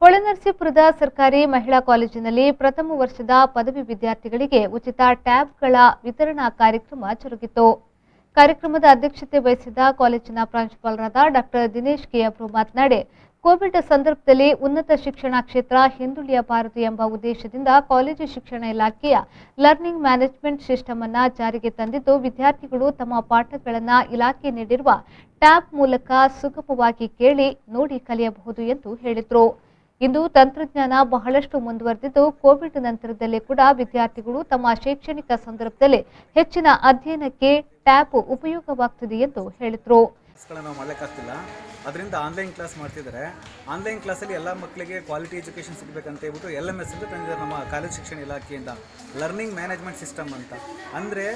ಹೊಳೆನರಸೀಪುರದ ಸರ್ಕಾರಿ ಮಹಿಳಾ ಕಾಲೇಜಿನಲ್ಲಿ ಪ್ರಥಮ ವರ್ಷದ ಪದವಿ ವಿದ್ಯಾರ್ಥಿಗಳಿಗೆ ಉಚಿತ ಟ್ಯಾಬ್ಗಳ ವಿತರಣಾ ಕಾರ್ಯಕ್ರಮ ಜರುಗಿತು. ಕಾರ್ಯಕ್ರಮದ ಅಧ್ಯಕ್ಷತೆ ವಹಿಸಿದ ಕಾಲೇಜಿನ ಪ್ರಾಂಶುಪಾಲರಾದ ಡಾಕ್ಟರ್ ದಿನೇಶ್ ಕೆ ಅವರು ಮಾತನಾಡಿ, ಕೋವಿಡ್ ಸಂದರ್ಭದಲ್ಲಿ ಉನ್ನತ ಶಿಕ್ಷಣ ಕ್ಷೇತ್ರ ಹಿಂದುಳಿಯಬಾರದು ಎಂಬ ಉದ್ದೇಶದಿಂದ ಕಾಲೇಜು ಶಿಕ್ಷಣ ಇಲಾಖೆಯ ಲರ್ನಿಂಗ್ ಮ್ಯಾನೇಜ್ಮೆಂಟ್ ಸಿಸ್ಟಮ್ ಅನ್ನು ಜಾರಿಗೆ ತಂದಿದ್ದು, ವಿದ್ಯಾರ್ಥಿಗಳು ತಮ್ಮ ಪಾಠಗಳನ್ನು ಇಲಾಖೆ ನೀಡಿರುವ ಟ್ಯಾಬ್ ಮೂಲಕ ಸುಗಮವಾಗಿ ಕೇಳಿ ನೋಡಿ ಕಲಿಯಬಹುದು ಎಂದು ಹೇಳಿದರು. ಇಂದು ತಂತ್ರಜ್ಞಾನ ಬಹಳಷ್ಟು ಮುಂದುವರೆದಿದ್ದು, ಕೋವಿಡ್ ನಂತರದಲ್ಲಿ ಕೂಡ ವಿದ್ಯಾರ್ಥಿಗಳು ತಮ್ಮ ಶೈಕ್ಷಣಿಕ ಸಂದರ್ಭದಲ್ಲಿ ಹೆಚ್ಚಿನ ಅಧ್ಯಯನಕ್ಕೆ ಟ್ಯಾಬ್ ಉಪಯೋಗವಾಗುತ್ತದೆ ಎಂದು ಹೇಳಿದರು. ಅದರಿಂದ ಆನ್ಲೈನ್ ಕ್ಲಾಸ್ ಮಾಡ್ತಿದ್ದಾರೆ. ಆನ್ಲೈನ್ ಕ್ಲಾಸಲ್ಲಿ ಎಲ್ಲ ಮಕ್ಕಳಿಗೆ ಕ್ವಾಲಿಟಿ ಎಜುಕೇಷನ್ ಸಿಗಬೇಕಂತ ಹೇಳ್ಬಿಟ್ಟು LMS ಅಂತ ತಂದಿದ್ದಾರೆ ನಮ್ಮ ಕಾಲೇಜ್ ಶಿಕ್ಷಣ ಇಲಾಖೆಯಿಂದ. ಲರ್ನಿಂಗ್ ಮ್ಯಾನೇಜ್ಮೆಂಟ್ ಸಿಸ್ಟಮ್ ಅಂತ ಅಂದರೆ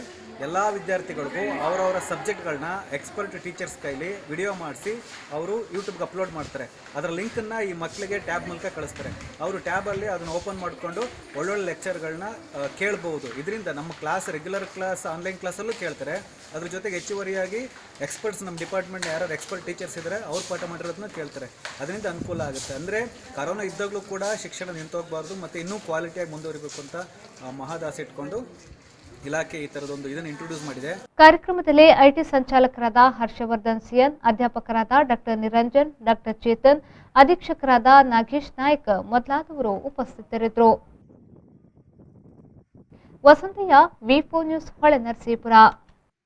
ಎಲ್ಲ ವಿದ್ಯಾರ್ಥಿಗಳಿಗೂ ಅವರವರ ಸಬ್ಜೆಕ್ಟ್ಗಳನ್ನ ಎಕ್ಸ್ಪರ್ಟ್ ಟೀಚರ್ಸ್ ಕೈಲಿ ವಿಡಿಯೋ ಮಾಡಿಸಿ ಅವರು ಯೂಟ್ಯೂಬ್ಗೆ ಅಪ್ಲೋಡ್ ಮಾಡ್ತಾರೆ. ಅದರ ಲಿಂಕನ್ನು ಈ ಮಕ್ಕಳಿಗೆ ಟ್ಯಾಬ್ ಮೂಲಕ ಕಳಿಸ್ತಾರೆ. ಅವರು ಟ್ಯಾಬಲ್ಲಿ ಅದನ್ನು ಓಪನ್ ಮಾಡಿಕೊಂಡು ಒಳ್ಳೊಳ್ಳೆ ಲೆಕ್ಚರ್ಗಳನ್ನ ಕೇಳಬಹುದು. ಇದರಿಂದ ನಮ್ಮ ಕ್ಲಾಸ್ ರೆಗ್ಯುಲರ್ ಕ್ಲಾಸ್ ಆನ್ಲೈನ್ ಕ್ಲಾಸಲ್ಲೂ ಕೇಳ್ತಾರೆ. ಅದ್ರ ಜೊತೆಗೆ ಹೆಚ್ಚುವರಿಯಾಗಿ ಎಕ್ಸ್ಪರ್ಟ್ಸ್ ನಮ್ಮ ಡಿಪಾರ್ಟ್ಮೆಂಟ್ ಯಾರು ಎಕ್ಸ್ಪರ್ಟ್ ಟೀಚರ್ಸ್ ಇದ್ದಾರೆ ಅವ್ರು ಪಾಠ ಮಾಡಿರೋದನ್ನ ಕೇಳ್ತಾರೆ. ಅದರಿಂದ ಅನುಕೂಲ ಆಗುತ್ತೆ. ಅಂದರೆ ಕರೋನಾ ಇದ್ದಾಗಲೂ ಕೂಡ ಶಿಕ್ಷಣ ನಿಂತೋಗಬಾರ್ದು ಮತ್ತು ಇನ್ನೂ ಕ್ವಾಲಿಟಿಯಾಗಿ ಮುಂದುವರಿಬೇಕು ಅಂತ ಮಹದಾಸೆ ಇಟ್ಕೊಂಡು ಇಲಾಖೆ ಈ ತರದೊಂದು ಇದನ್ನು ಇಂಟ್ರೊಡ್ಯೂಸ್ ಮಾಡಿದೆ. ಕಾರ್ಯಕ್ರಮದಲ್ಲಿ ಐಟಿ ಸಂಚಾಲಕರಾದ ಹರ್ಷವರ್ಧನ್ ಸಿಎನ್, ಅಧ್ಯಾಪಕರಾದ ಡಾಕ್ಟರ್ ನಿರಂಜನ್, ಡಾಕ್ಟರ್ ಚೇತನ್, ಅಧೀಕ್ಷಕರಾದ ನಾಗೇಶ್ ನಾಯ್ಕ್ ಮೊದಲಾದವರು ಉಪಸ್ಥಿತರಿದ್ದರು. ವಸಂತಯ್ಯ, ವಿ4 ನ್ಯೂಸ್, ಹೊಳೆನರಸೀಪುರ.